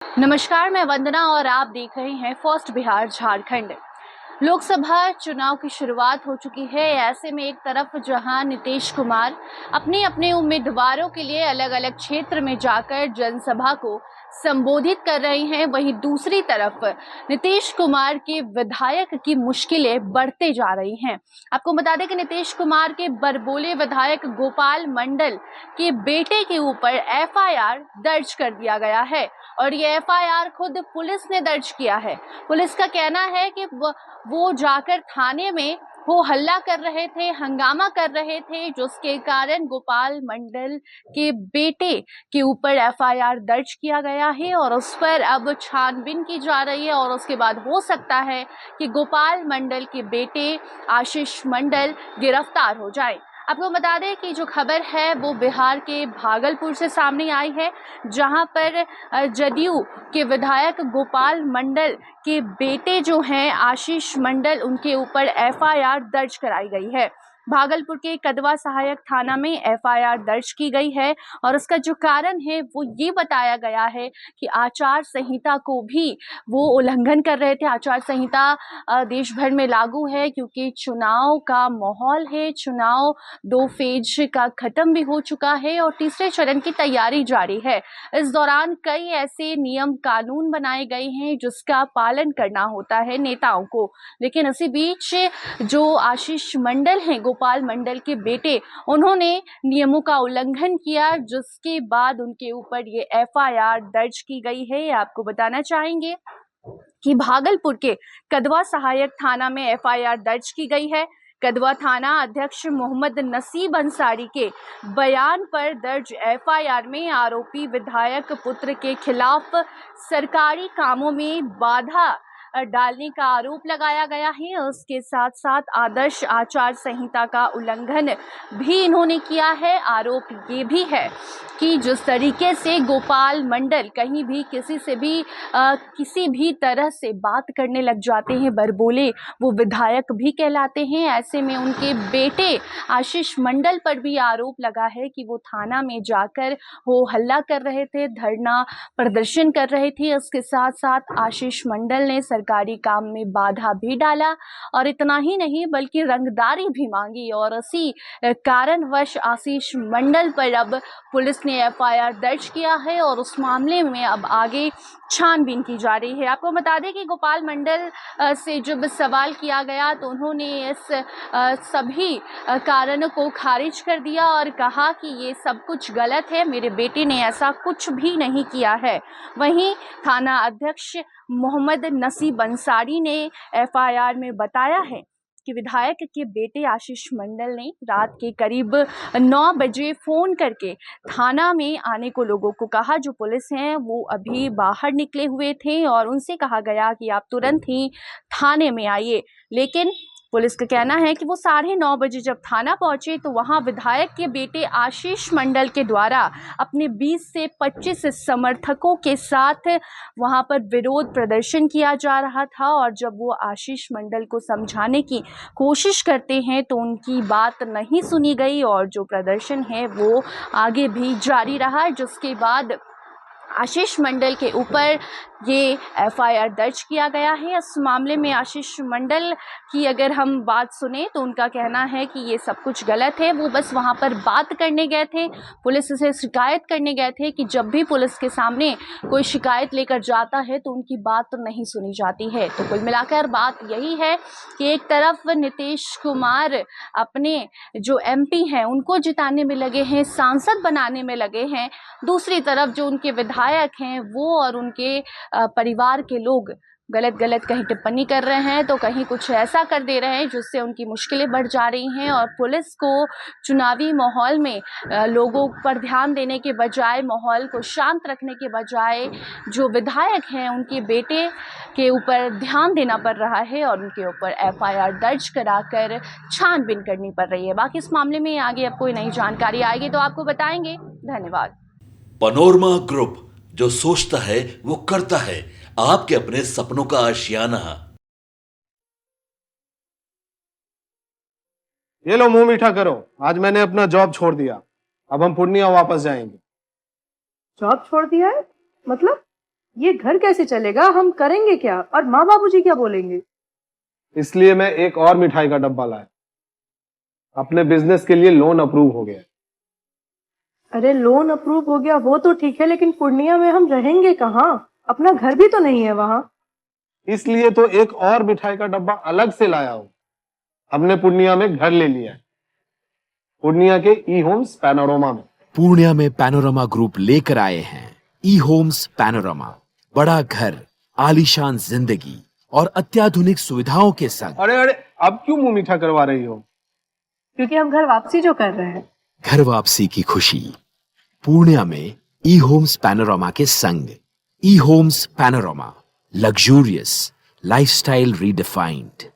नमस्कार, मैं वंदना और आप देख रहे हैं फर्स्ट बिहार झारखंड। लोकसभा चुनाव की शुरुआत हो चुकी है। ऐसे में एक तरफ जहां नीतीश कुमार अपने अपने उम्मीदवारों के लिए अलग अलग क्षेत्र में जाकर जनसभा को संबोधित कर रहे हैं, वहीं दूसरी तरफ नीतीश कुमार के विधायक की मुश्किलें बढ़ते जा रही हैं। आपको बता दें कि नीतीश कुमार के बरबोले विधायक गोपाल मंडल के बेटे के ऊपर एफआईआर दर्ज कर दिया गया है और ये एफआईआर खुद पुलिस ने दर्ज किया है। पुलिस का कहना है कि वो जाकर थाने में हो हल्ला कर रहे थे, हंगामा कर रहे थे, जिसके कारण गोपाल मंडल के बेटे के ऊपर एफआईआर दर्ज किया गया है और उस पर अब छानबीन की जा रही है और उसके बाद हो सकता है कि गोपाल मंडल के बेटे आशीष मंडल गिरफ्तार हो जाए। आपको बता दें कि जो खबर है वो बिहार के भागलपुर से सामने आई है, जहां पर जदयू के विधायक गोपाल मंडल के बेटे जो हैं आशीष मंडल, उनके ऊपर एफआईआर दर्ज कराई गई है। भागलपुर के कदवा सहायक थाना में एफआईआर दर्ज की गई है और उसका जो कारण है वो ये बताया गया है कि आचार संहिता को भी वो उल्लंघन कर रहे थे। आचार संहिता देश भर में लागू है क्योंकि चुनाव का माहौल है। चुनाव 2 फेज का खत्म भी हो चुका है और तीसरे चरण की तैयारी जारी है। इस दौरान कई ऐसे नियम कानून बनाए गए हैं जिसका पालन करना होता है नेताओं को, लेकिन इसी बीच जो आशीष मंडल हैं, गोपाल मंडल के बेटे, उन्होंने नियमों का उल्लंघन किया, जिसके बाद उनके ऊपर ये एफआईआर दर्ज की गई है। आपको बताना चाहेंगे कि भागलपुर के कदवा सहायक थाना में एफआईआर दर्ज की गई है। कदवा थाना अध्यक्ष मोहम्मद नसीब अंसारी के बयान पर दर्ज एफआईआर में आरोपी विधायक पुत्र के खिलाफ सरकारी कामों में बाधा डालने का आरोप लगाया गया है। उसके साथ साथ आदर्श आचार संहिता का उल्लंघन भी इन्होंने किया है। आरोप ये भी है कि जिस तरीके से गोपाल मंडल कहीं भी किसी से भी किसी भी तरह से बात करने लग जाते हैं, बरबोले, वो विधायक भी कहलाते हैं। ऐसे में उनके बेटे आशीष मंडल पर भी आरोप लगा है कि वो थाना में जाकर हो हल्ला कर रहे थे, धरना प्रदर्शन कर रहे थे। इसके साथ साथ आशीष मंडल ने सरकारी काम में बाधा भी डाला और इतना ही नहीं बल्कि रंगदारी भी मांगी और इसी कारणवश आशीष मंडल पर अब पुलिस ने एफआईआर दर्ज किया है और उस मामले में अब आगे छानबीन की जा रही है। आपको बता दें कि गोपाल मंडल से जब सवाल किया गया तो उन्होंने इस सभी कारणों को खारिज कर दिया और कहा कि ये सब कुछ गलत है, मेरे बेटे ने ऐसा कुछ भी नहीं किया है। वहीं थाना अध्यक्ष मोहम्मद नसीब अंसारी ने एफआईआर में बताया है कि विधायक के बेटे आशीष मंडल ने रात के करीब 9 बजे फोन करके थाना में आने को लोगों को कहा। जो पुलिस हैं वो अभी बाहर निकले हुए थे और उनसे कहा गया कि आप तुरंत ही थाने में आइए, लेकिन पुलिस का कहना है कि वो 9:30 बजे जब थाना पहुंचे तो वहां विधायक के बेटे आशीष मंडल के द्वारा अपने 20 से 25 समर्थकों के साथ वहां पर विरोध प्रदर्शन किया जा रहा था और जब वो आशीष मंडल को समझाने की कोशिश करते हैं तो उनकी बात नहीं सुनी गई और जो प्रदर्शन है वो आगे भी जारी रहा, जिसके बाद आशीष मंडल के ऊपर ये एफआईआर दर्ज किया गया है। इस मामले में आशीष मंडल की अगर हम बात सुने तो उनका कहना है कि ये सब कुछ गलत है। वो बस वहाँ पर बात करने गए थे, पुलिस से शिकायत करने गए थे कि जब भी पुलिस के सामने कोई शिकायत लेकर जाता है तो उनकी बात तो नहीं सुनी जाती है। तो कुल मिलाकर बात यही है कि एक तरफ नीतीश कुमार अपने जो एमपी हैं उनको जिताने में लगे हैं, सांसद बनाने में लगे हैं, दूसरी तरफ जो उनके विधायक हैं वो और उनके परिवार के लोग गलत गलत कहीं टिप्पणी कर रहे हैं तो कहीं कुछ ऐसा कर दे रहे हैं जिससे उनकी मुश्किलें बढ़ जा रही हैं और पुलिस को चुनावी माहौल में लोगों पर ध्यान देने के बजाय, माहौल को शांत रखने के बजाय जो विधायक हैं उनके बेटे के ऊपर ध्यान देना पड़ रहा है और उनके ऊपर एफआईआर दर्ज कराकर छानबीन करनी पड़ रही है। बाकी इस मामले में आगे अब कोई नई जानकारी आएगी तो आपको बताएंगे। धन्यवाद। पनोरमा ग्रुप, जो सोचता है वो करता है, आपके अपने सपनों का आशियाना। ये लो मुंह मीठा करो, आज मैंने अपना जॉब छोड़ दिया, अब हम पूर्णिया वापस जाएंगे। जॉब छोड़ दिया है? मतलब ये घर कैसे चलेगा, हम करेंगे क्या और माँ बाबूजी क्या बोलेंगे? इसलिए मैं एक और मिठाई का डब्बा लाया। अपने बिजनेस के लिए लोन अप्रूव हो गया। अरे लोन अप्रूव हो गया वो तो ठीक है, लेकिन पूर्णिया में हम रहेंगे कहाँ? अपना घर भी तो नहीं है वहाँ। इसलिए तो एक और मिठाई का डब्बा अलग से लाया हूं। हमने पूर्णिया में घर ले लिया है, पूर्णिया के ई होम्स पैनोरमा में। पूर्णिया में पैनोरमा ग्रुप लेकर आए हैं ई होम्स पैनोरमा। बड़ा घर, आलीशान जिंदगी और अत्याधुनिक सुविधाओं के संग। अरे अरे, अब क्यों मुंह मीठा करवा रही हो? क्योंकि हम घर वापसी जो कर रहे हैं। घर वापसी की खुशी पूर्णिया में ई होम्स पैनोरमा के संग। E homes panorama, luxurious lifestyle redefined.